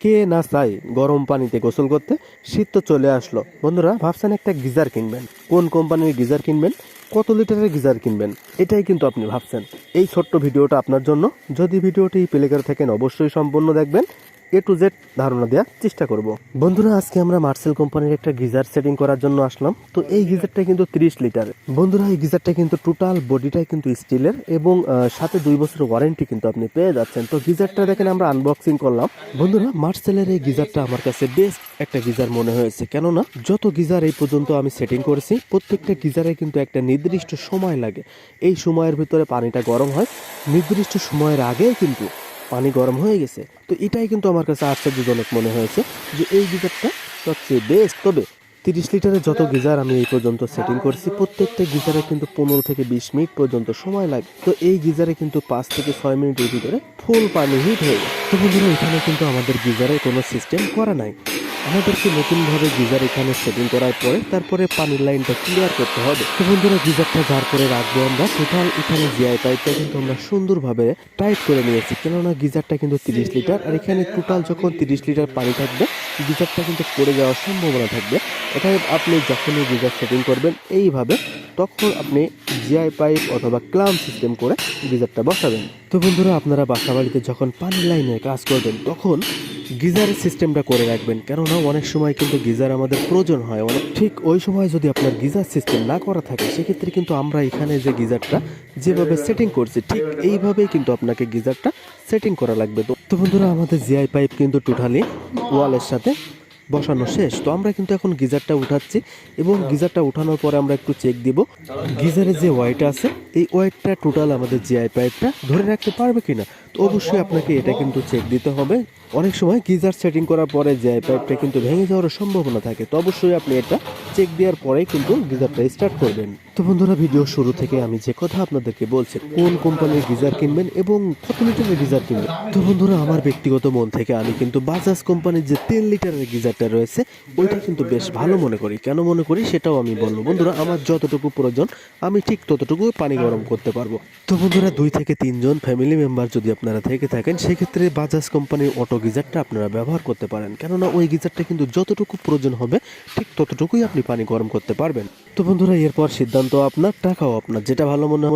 কে না চাই গরম পানিতে গোসল করতে? শীত তো চলে আসলো। বন্ধুরা ভাবছেন একটা গিজার কিনবেন, কোন কোম্পানির গিজার কিনবেন, কত লিটারের গিজার কিনবেন, এটাই কিন্তু আপনি ভাবছেন। এই ছোট্ট ভিডিওটা আপনার জন্য। যদি ভিডিওটি প্লে করে থাকেন অবশ্যই সম্পূর্ণ দেখবেন, এ টু জেড ধারণা দেওয়ার চেষ্টা করব। বন্ধুরা আজকে আমরা মার্সেল কোম্পানির একটা গিজার সেটিং করার জন্য আসলাম। তো এই গিজারটা কিন্তু 30 লিটার। বন্ধুরা এই গিজারটা কিন্তু টোটাল বডিটাই কিন্তু স্টিলের এবং সাথে 2 বছরের ওয়ারেন্টি কিন্তু আপনি পেয়ে যাচ্ছেন। তো গিজারটা দেখেন আমরা আনবক্সিং করলাম। বন্ধুরা মার্সেলের এই গিজারটা আমার কাছে বেস্ট একটা গিজার মনে হয়েছে, কেননা যত গিজার এই পর্যন্ত আমি সেটিং করেছি প্রত্যেকটা গিজারে কিন্তু একটা নির্দিষ্ট সময় লাগে। এই সময়ের ভিতরে পানিটা গরম হয়, নির্দিষ্ট সময়ের আগেই কিন্তু পানি গরম হয়ে গেছে। তো এটাই কিন্তু আমার কাছে আশ্চর্যজনক মনে হয়েছে যে এই গিজারটা সবচেয়ে বেস্ট। তবে 30 লিটারের যত গিজার আমি এই পর্যন্ত সেটিং করেছি প্রত্যেকটা গিজারে কিন্তু 15 থেকে 20 মিনিট পর্যন্ত সময় লাগে। তো এই গিজারে কিন্তু 5 থেকে 6 মিনিটের ভিতরে ফুল পানি হিট হয়ে যায়। তো বন্ধুরা এখানে কিন্তু আমাদের গিজারে কোনো সিস্টেম করা নাই, আমাদেরকে নতুনভাবে গিজার এখানে সেটিং করার পরে তারপরে পানির লাইনটা ক্লিয়ার করতে হবে। তো বন্ধুরা গিজারটা যার পরে রাখবো আমরা টোটাল এখানে জিআই পাইপটা কিন্তু আমরা সুন্দরভাবে টাইট করে নিয়েছি, কেননা গিজারটা কিন্তু 30 লিটার আর এখানে টোটাল যখন 30 লিটার পানি থাকবে গিজারটা কিন্তু পড়ে যাওয়ার সম্ভাবনা থাকবে। অর্থাৎ আপনি যখনই গিজার সেটিং করবেন এইভাবে তখন আপনি জিআই পাইপ অথবা ক্লাম সিস্টেম করে গিজারটা বসাবেন। তো বন্ধুরা আপনারা বাসা বাড়িতে যখন পানির লাইনে কাজ করবেন তখন গিজারের সিস্টেমটা করে রাখবেন, কেননা অনেক সময় কিন্তু গিজার আমাদের প্রয়োজন হয় অনেক। ঠিক ওই সময় যদি আপনার গিজার সিস্টেম না করা থাকে সেক্ষেত্রে কিন্তু আমরা এখানে যে গিজারটা যেভাবে সেটিং করছি ঠিক এইভাবেই কিন্তু আপনাকে গিজারটা সেটিং করা লাগবে। তো বন্ধুরা আমাদের জিআই পাইপ কিন্তু টোটালি ওয়ালের সাথে বসানো শেষ। তো আমরা কিন্তু এখন গিজারটা উঠাচ্ছি এবং গিজারটা উঠানোর পরে আমরা একটু চেক দিব গিজারের যে ওয়েট আছে এই ওয়েটটা টোটাল আমাদের জিআই পাইপটা ধরে রাখতে পারবে কিনা। তো অবশ্যই আপনাকে এটা কিন্তু চেক দিতে হবে। অনেক সময় গিজার সেটিং করার পরে জিআই পাইপটা কিন্তু ভেঙে যাওয়ার সম্ভাবনা থাকে। তো অবশ্যই আপনি এটা চেক দেওয়ার পরেই কিন্তু গিজারটা স্টার্ট করবেন। তো বন্ধুরা ভিডিও শুরু থেকে আমি যে কথা আপনাদেরকে বলছি কোন কোম্পানির গিজার কিনবেন এবং কত লিটারের গিজার কিনবেন। তো বন্ধুরা আমার ব্যক্তিগত মন থেকে আমি কিন্তু বাজাজ কোম্পানির যে 10 লিটারের গিজারটা রয়েছে ওইটা কিন্তু বেশ ভালো মনে করি। কেন মনে করি সেটাও আমি বলবো। বন্ধুরা আমার যতটুকু প্রয়োজন আমি ঠিক ততটুকু পানি গরম করতে পারবো। তো বন্ধুরা 2 থেকে 3 জন ফ্যামিলি মেম্বার যদি আপনারা থেকে থাকেন সেক্ষেত্রে বাজাজ কোম্পানির অটো গিজারটা আপনারা ব্যবহার করতে পারেন, কেননা ওই গিজারটা কিন্তু যতটুকু প্রয়োজন হবে ঠিক ততটুকুই আপনি পানি গরম করতে পারবেন। তো বন্ধুরা এরপর সিদ্ধান্ত আপনার, টাকাও আপনার, যেটা ভালো মনে